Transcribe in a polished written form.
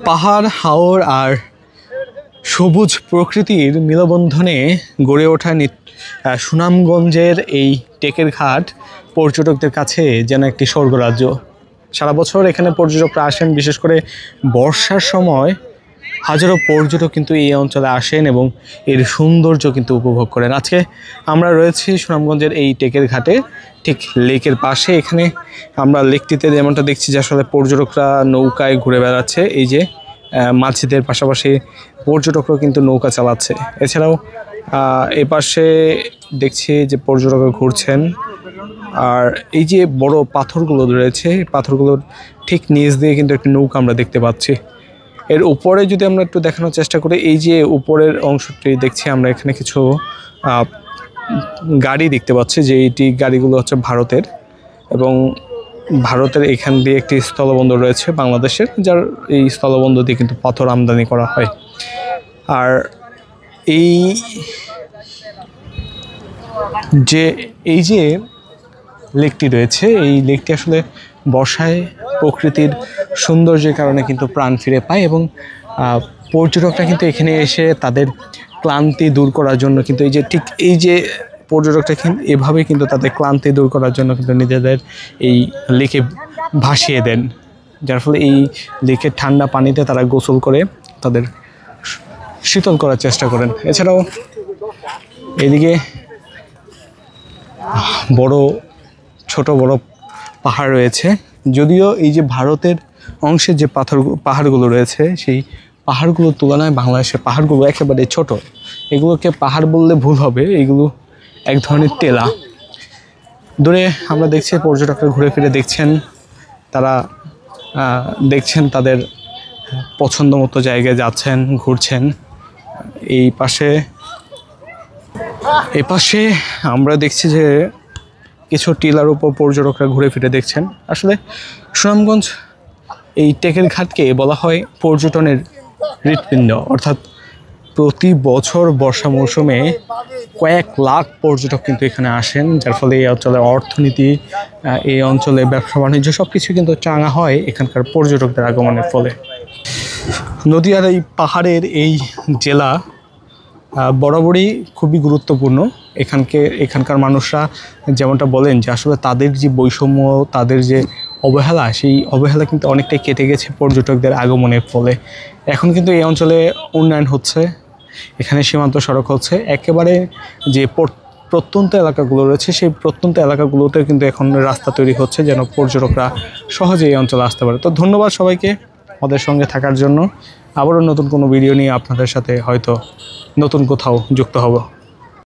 পাহাড়, হাওর আর সবুজ প্রকৃতির মিলবন্ধনে গড়ে ওঠা সুনামগঞ্জের এই টেকের ঘাট পর্যটকদের কাছে যেন একটি স্বর্গরাজ্য। সারা বছর এখানে পর্যটকরা আসেন, বিশেষ করে বর্ষার সময় হাজারো পর্যটক কিন্তু এই অঞ্চলে আসেন এবং এর সৌন্দর্য কিন্তু উপভোগ করেন। আজকে আমরা রয়েছি সুনামগঞ্জের এই টেকের ঘাটে, ঠিক লেকের পাশে। এখানে আমরা লেকটিতে যেমনটা দেখছি যে আসলে পর্যটকরা নৌকায় ঘুরে বেড়াচ্ছে, এই যে মাঝিদের পাশাপাশি পর্যটকরাও কিন্তু নৌকা চালাচ্ছে। এছাড়াও এপাশে দেখছি যে পর্যটকরা ঘুরছেন। আর এই যে বড় পাথরগুলো রয়েছে, পাথরগুলোর ঠিক নিচ দিয়ে কিন্তু একটি নৌকা আমরা দেখতে পাচ্ছি। এর উপরে যদি আমরা একটু দেখানোর চেষ্টা করি, এই যে উপরের অংশটি দেখছি আমরা, এখানে কিছু গাড়ি দেখতে পাচ্ছি, যে এইটি গাড়িগুলো হচ্ছে ভারতের, এবং ভারতের এখান দিয়ে একটি স্থলবন্দর রয়েছে বাংলাদেশের, যার এই স্থলবন্দর দিয়ে কিন্তু পাথর আমদানি করা হয়। আর এই যে লেকটি রয়েছে, এই লেকটি আসলে বর্ষায় প্রকৃতির সৌন্দর্যের কারণে কিন্তু প্রাণ ফিরে পায়, এবং পর্যটকরা কিন্তু এখানে এসে তাদের ক্লান্তি দূর করার জন্য কিন্তু এই যে পর্যটকরা কিন্তু এভাবে কিন্তু তাদের ক্লান্তি দূর করার জন্য কিন্তু নিজেদের এই লেকে ভাসিয়ে দেন, যার ফলে এই লেকের ঠান্ডা পানিতে তারা গোসল করে তাদের শীতল করার চেষ্টা করেন। এছাড়াও এদিকে ছোট বড় পাহাড় রয়েছে, যদিও এই যে ভারতের অংশের যে পাহাড়গুলো রয়েছে, সেই পাহাড়গুলোর তুলনায় বাংলাদেশের পাহাড়গুলো একেবারে ছোট। এগুলোকে পাহাড় বললে ভুল হবে, এগুলো এক ধরনের টেলা। দূরে আমরা দেখছি পর্যটকরা ঘুরে ফিরে দেখছেন, তারা দেখছেন তাদের পছন্দ মতো জায়গায় যাচ্ছেন, ঘুরছেন। এই পাশে আমরা দেখছি যে কিছু টিলার উপর পর্যটকরা ঘুরে ফিরে দেখছেন। আসলে সুনামগঞ্জ এই টেকের ঘাটকে বলা হয় পর্যটনের হৃৎপিণ্ড, অর্থাৎ প্রতি বছর বর্ষা মৌসুমে কয়েক লাখ পর্যটক কিন্তু এখানে আসেন, যার ফলে এই অঞ্চলের অর্থনীতি, এই অঞ্চলে ব্যবসা বাণিজ্য সব কিছু কিন্তু চাঙা হয় এখানকার পর্যটকদের আগমনের ফলে। নদীয়ার এই পাহাড়ের এই জেলা বরাবরই খুবই গুরুত্বপূর্ণ। এখানকার মানুষরা যেমনটা বলেন যে আসলে তাদের যে বৈষম্য, তাদের যে অবহেলা, সেই অবহেলা কিন্তু অনেকটাই কেটে গেছে পর্যটকদের আগমনের ফলে। এখন কিন্তু এই অঞ্চলে উন্নয়ন হচ্ছে, এখানে সীমান্ত সড়ক হচ্ছে, একেবারে যে প্রত্যন্ত এলাকাগুলো রয়েছে সেই প্রত্যন্ত এলাকাগুলোতে কিন্তু এখন রাস্তা তৈরি হচ্ছে, যেন পর্যটকরা সহজে এই অঞ্চলে আসতে পারে। তো ধন্যবাদ সবাইকে আমাদের সঙ্গে থাকার জন্য। আবারও নতুন কোনো ভিডিও নিয়ে আপনাদের সাথে হয়তো নতুন কোথাও যুক্ত হব।